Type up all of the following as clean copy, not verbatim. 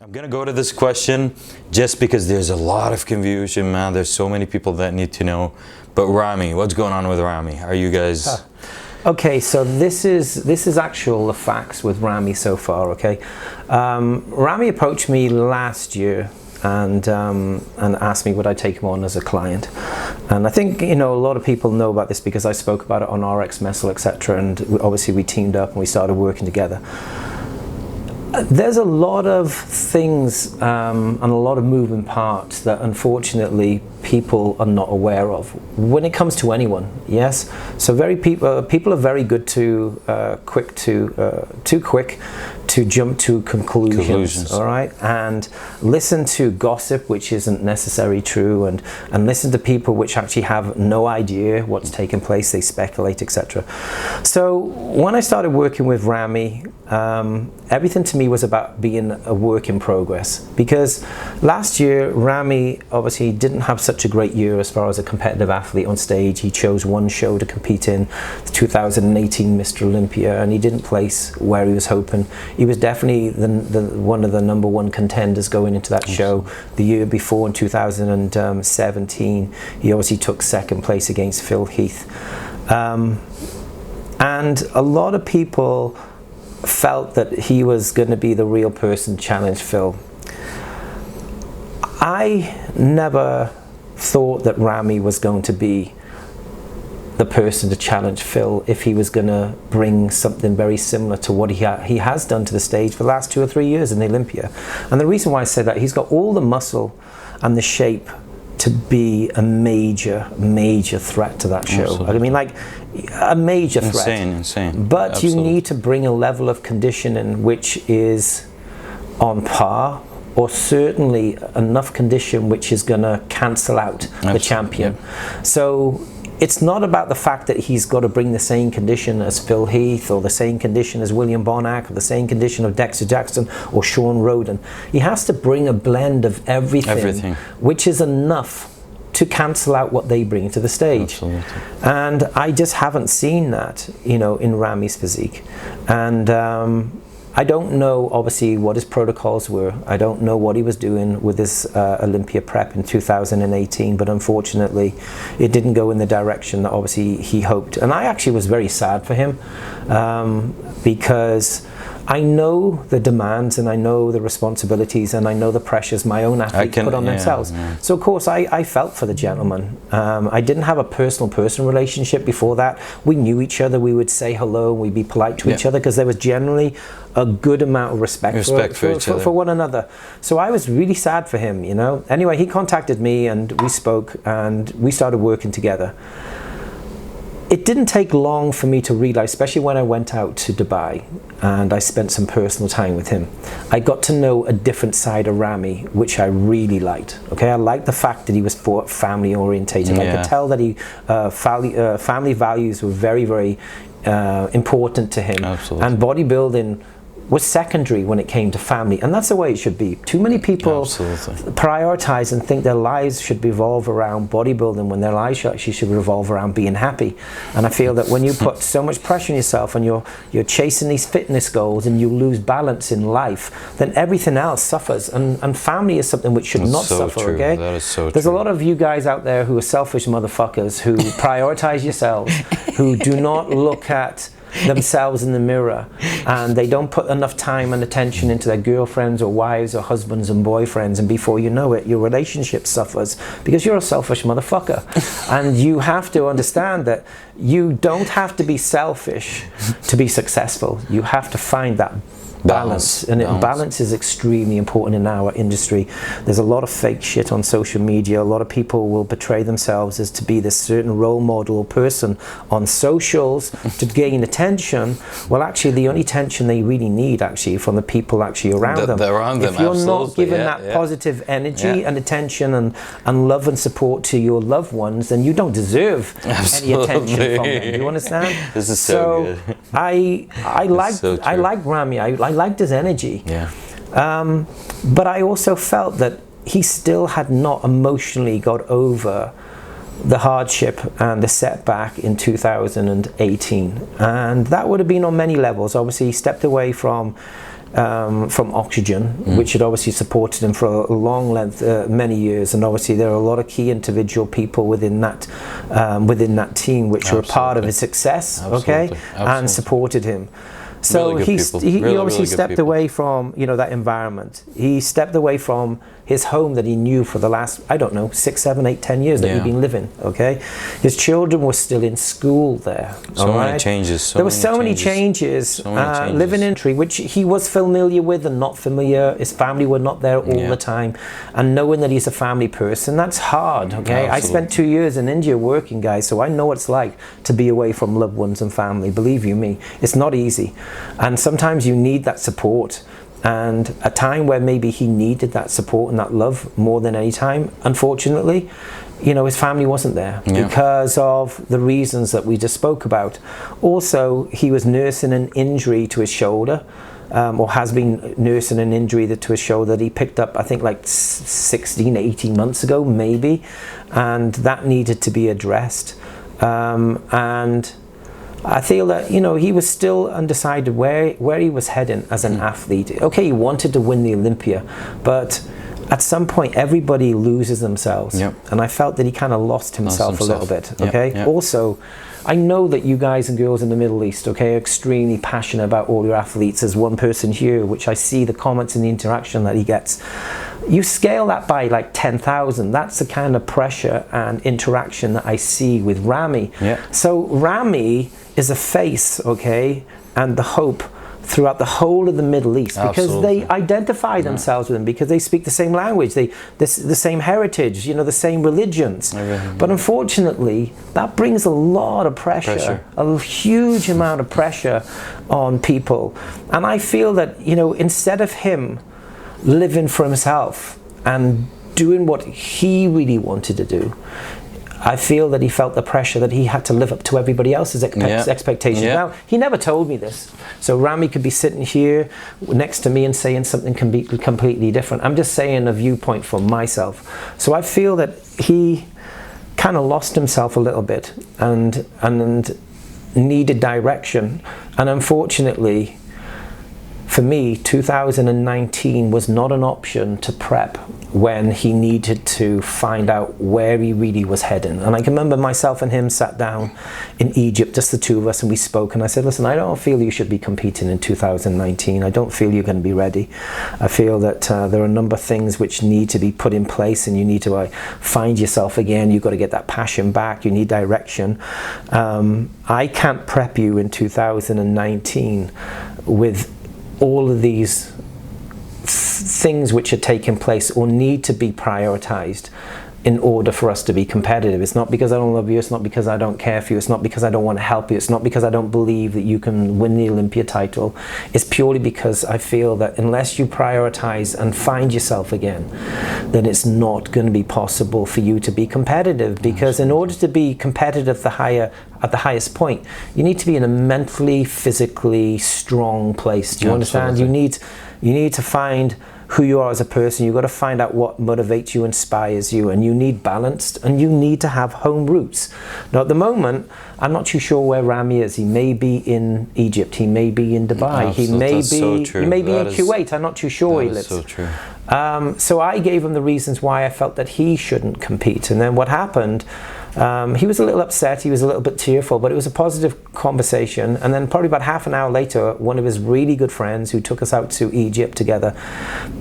I'm gonna go to this question just because there's a lot of confusion, man. There's so many people that need to know. But Ramy, what's going on with Ramy? Are you guys? Okay, so this is actual the facts with Ramy so far. Okay, Ramy approached me last year and asked me would I take him on as a client. And I think a lot of people know about this because I spoke about it on RX Messel, etc. And obviously we teamed up and we started working together. There's a lot of things and a lot of moving parts that unfortunately people are not aware of when it comes to anyone. Yes, so people are very good too quick to jump to conclusions. All right, and listen to gossip which isn't necessarily true, and listen to people which actually have no idea what's taking place. They speculate, etc. So when I started working with Ramy, everything to me was about being a work in progress, because last year Ramy obviously didn't have such a great year as far as a competitive athlete on stage. He chose one show to compete in, the 2018 Mr. Olympia, and he didn't place where he was hoping. He was definitely one of the #1 contenders going into that show. The year before, in 2017, he obviously took second place against Phil Heath, and a lot of people felt that he was going to be the real person to challenge Phil. I never thought that Ramy was going to be the person to challenge Phil if he was going to bring something very similar to what he has done to the stage for the last 2 or 3 years in the Olympia. And the reason why I say that, he's got all the muscle and the shape to be a major threat to that show. Absolutely. I mean, like a major threat. Insane. But Absolutely. You need to bring a level of conditioning which is on par, or certainly enough condition which is going to cancel out the champion. Yeah. So it's not about the fact that he's got to bring the same condition as Phil Heath, or the same condition as William Bonac, or the same condition of Dexter Jackson or Sean Roden. He has to bring a blend of everything. Which is enough to cancel out what they bring to the stage. Absolutely. And I just haven't seen that, in Ramy's physique. And I don't know, obviously, what his protocols were. I don't know what he was doing with his Olympia prep in 2018, but unfortunately, it didn't go in the direction that obviously he hoped. And I actually was very sad for him, because I know the demands and I know the responsibilities and I know the pressures my own athletes put on themselves. Yeah. So of course I felt for the gentleman. I didn't have a personal relationship before that. We knew each other, we would say hello, we'd be polite to each other, because there was generally a good amount of respect for one another. So I was really sad for him, Anyway, he contacted me and we spoke and we started working together. It didn't take long for me to realize, especially when I went out to Dubai and I spent some personal time with him, I got to know a different side of Ramy, which I really liked. Okay, I liked the fact that he was family orientated. I could tell that he family values were very important to him. Absolutely. And bodybuilding was secondary when it came to family, and that's the way it should be. Too many people prioritize and think their lives should revolve around bodybuilding when their lives actually should revolve around being happy. And I feel that when you put so much pressure on yourself and you're chasing these fitness goals and you lose balance in life, then everything else suffers, and family is something which should not suffer. True. Okay, that is so there's true. A lot of you guys out there who are selfish motherfuckers who prioritize yourselves, who do not look at themselves in the mirror, and they don't put enough time and attention into their girlfriends or wives or husbands and boyfriends, and before you know it, your relationship suffers because you're a selfish motherfucker. And you have to understand that you don't have to be selfish to be successful. You have to find that balance. Balance is extremely important in our industry. There's a lot of fake shit on social media. A lot of people will portray themselves as to be this certain role model or person on socials to gain attention. Well, actually, the only attention they really need actually from the people actually around them. If you're not giving that positive energy and attention and love and support to your loved ones, then you don't deserve any attention from them. Do you understand? This is so good. I like Ramy. I liked his energy. But I also felt that he still had not emotionally got over the hardship and the setback in 2018, and that would have been on many levels. Obviously, he stepped away from from Oxygen, which had obviously supported him for a long length, many years, and obviously there are a lot of key individual people within that team which were a part of his success, okay, and supported him. So really he obviously stepped away from, you know, that environment. He stepped away from his home that he knew for the last, I don't know, 6, 7, 8, 10 years that he'd been living, okay? His children were still in school there. So many changes. There were so many changes. Living in Tree, which he was familiar with and not familiar. His family were not there all the time. And knowing that he's a family person, that's hard, okay? I spent 2 years in India working, guys, so I know what it's like to be away from loved ones and family. Believe you me, it's not easy. And sometimes you need that support. And a time where maybe he needed that support and that love more than any time, unfortunately, you know, his family wasn't there because of the reasons that we just spoke about. Also, he was nursing an injury to his shoulder, or has been nursing an injury to his shoulder that he picked up, I think, like 16, 18 months ago, maybe. And that needed to be addressed. And I feel that, you know, he was still undecided where he was heading as an athlete. Okay, he wanted to win the Olympia, but at some point everybody loses themselves. And I felt that he kind of lost himself a little bit, okay? Also, I know that you guys and girls in the Middle East, okay, are extremely passionate about all your athletes. As one person here, which I see the comments and the interaction that he gets, you scale that by like 10,000. That's the kind of pressure and interaction that I see with Ramy. So Ramy is a face, okay, and the hope throughout the whole of the Middle East, because they identify themselves with him, because they speak the same language, the same heritage, you know, the same religions. But unfortunately, that brings a lot of pressure, a huge amount of pressure on people. And I feel that, you know, instead of him living for himself and doing what he really wanted to do, I feel that he felt the pressure that he had to live up to everybody else's expectations. Now, he never told me this. So Ramy could be sitting here next to me and saying something can be completely different. I'm just saying a viewpoint for myself. So I feel that he kind of lost himself a little bit and needed direction. And unfortunately, for me, 2019 was not an option to prep when he needed to find out where he really was heading. And I can remember myself and him sat down in Egypt, just the two of us, and we spoke. And I said, listen, I don't feel you should be competing in 2019. I don't feel you're going to be ready. I feel that there are a number of things which need to be put in place, and you need to find yourself again. You've got to get that passion back. You need direction. I can't prep you in 2019 with all of these things which are taking place or need to be prioritized in order for us to be competitive. It's not because I don't love you, it's not because I don't care for you, it's not because I don't want to help you, it's not because I don't believe that you can win the Olympia title. It's purely because I feel that unless you prioritize and find yourself again, then it's not going to be possible for you to be competitive. Because in order to be competitive at the highest point, you need to be in a mentally, physically strong place. Do you understand? You need to find who you are as a person. You've got to find out what motivates you, inspires you, and you need balance, and you need to have home roots. Now at the moment, I'm not too sure where Ramy is. He may be in Egypt, he may be in Dubai, he may be in Kuwait. I'm not too sure where he lives. So true. So I gave him the reasons why I felt that he shouldn't compete. And then what happened, he was a little upset, he was a little bit tearful, but it was a positive conversation. And then probably about half an hour later, one of his really good friends who took us out to Egypt together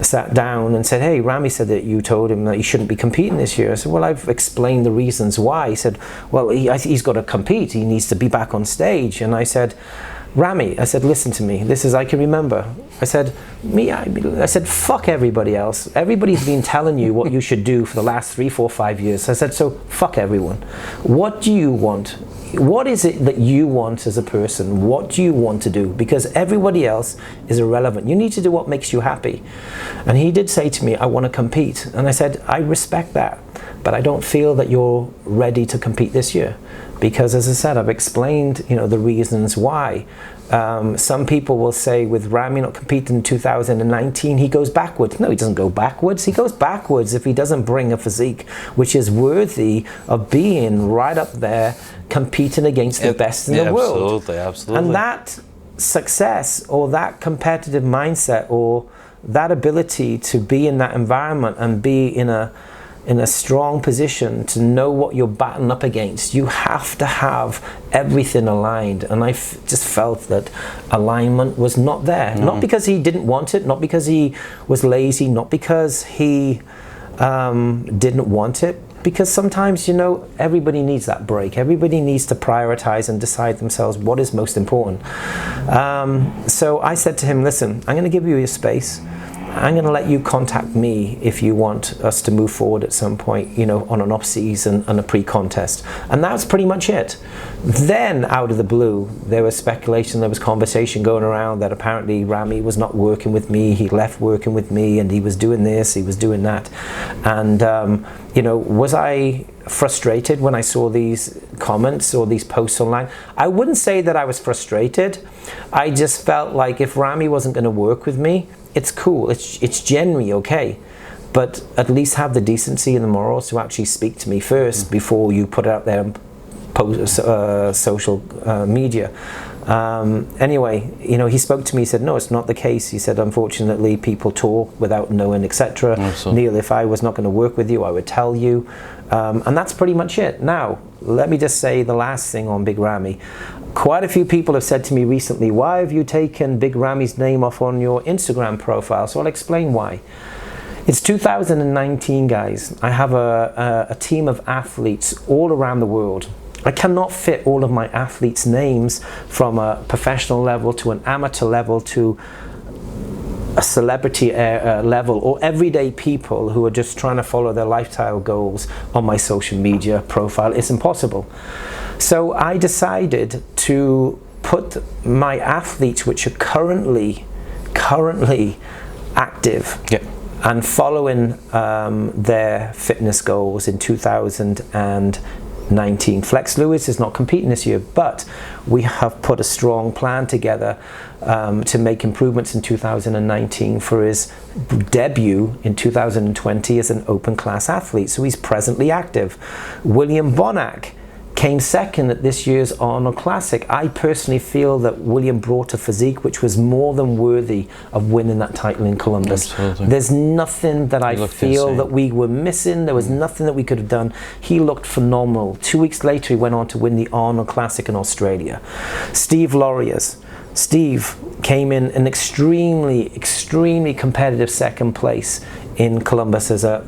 sat down and said, hey, Ramy said that you told him that he shouldn't be competing this year. I said, well, I've explained the reasons why. He said, well, he's got to compete, he needs to be back on stage. And I said, Ramy, I said, listen to me. This is, I can remember. I said, I said, fuck everybody else. Everybody's been telling you what you should do for the last 3, 4, 5 years. I said, so fuck everyone. What do you want? What is it that you want as a person? What do you want to do? Because everybody else is irrelevant. You need to do what makes you happy. And he did say to me, I want to compete. And I said, I respect that, but I don't feel that you're ready to compete this year. Because as I said, I've explained, the reasons why. Some people will say with Ramy not competing in 2019, he goes backwards. No, he doesn't go backwards. He goes backwards if he doesn't bring a physique which is worthy of being right up there, competing against the best in the world. Absolutely. And that success or that competitive mindset or that ability to be in that environment and be in a strong position to know what you're batting up against, you have to have everything aligned. And I just felt that alignment was not there. Not because he didn't want it, not because he was lazy, not because he didn't want it, because sometimes, you know, everybody needs that break. Everybody needs to prioritize and decide themselves what is most important. So I said to him, listen, I'm going to give you your space. I'm going to let you contact me if you want us to move forward at some point, you know, on an off-season and a pre-contest. And that's pretty much it. Then, out of the blue, there was speculation, there was conversation going around that apparently Ramy was not working with me, he left working with me, and he was doing this, he was doing that. And, you know, was I frustrated when I saw these comments or these posts online? I wouldn't say that I was frustrated. I just felt like if Ramy wasn't going to work with me, it's cool, it's generally okay, but at least have the decency and the morals to actually speak to me first before you put it out there and post social media. Anyway, you know, he spoke to me, he said, no, it's not the case. He said, unfortunately, people talk without knowing, etc. Neil, if I was not going to work with you, I would tell you. And that's pretty much it. Now, let me just say the last thing on Big Ramy. Quite a few people have said to me recently, why have you taken Big Ramy's name off on your Instagram profile? So I'll explain why. It's 2019, guys. I have a team of athletes all around the world. I cannot fit all of my athletes' names from a professional level to an amateur level to a celebrity level, or everyday people who are just trying to follow their lifestyle goals on my social media profile. It's impossible. So I decided to put my athletes, which are currently active and following their fitness goals in 2019. Flex Lewis is not competing this year, but we have put a strong plan together to make improvements in 2019 for his debut in 2020 as an open class athlete. So he's presently active. William Bonac came second at this year's Arnold Classic. I personally feel that William brought a physique which was more than worthy of winning that title in Columbus. Absolutely. There's nothing that I feel insane. that we were missing. There was nothing that we could have done. He looked phenomenal. 2 weeks later, he went on to win the Arnold Classic in Australia. Steve Lauriers. Steve came in an extremely competitive second place in Columbus as a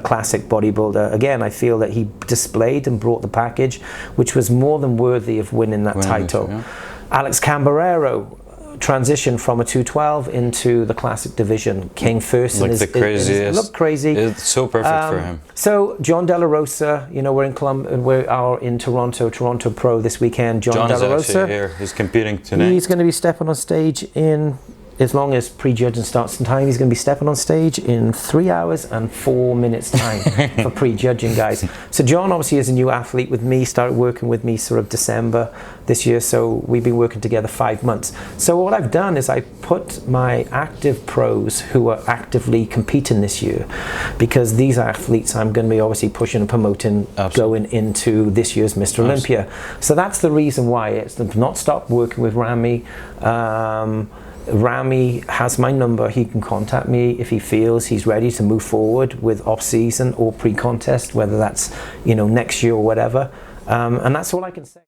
classic bodybuilder. Again, I feel that he displayed and brought the package, which was more than worthy of winning that title. Yeah. Alex Cambarero transitioned from a 212 into the classic division, came first. Looked the craziest. Looked crazy. It's so perfect for him. So John De La Rosa, you know, we are in Toronto Pro this weekend. John De La Rosa, actually here. He's competing tonight. He's going to be stepping on stage in, as long as pre-judging starts in time, he's going to be stepping on stage in 3 hours and 4 minutes time for pre-judging, guys. So John obviously is a new athlete with me, started working with me sort of December this year, so we've been working together 5 months. So what I've done is I put my active pros who are actively competing this year, because these athletes I'm going to be obviously pushing and promoting going into this year's Mr. Olympia. So that's the reason why. It's not stop working with Ramy. Ramy has my number. He can contact me if he feels he's ready to move forward with off-season or pre-contest, whether that's, you know, next year or whatever. And that's all I can say.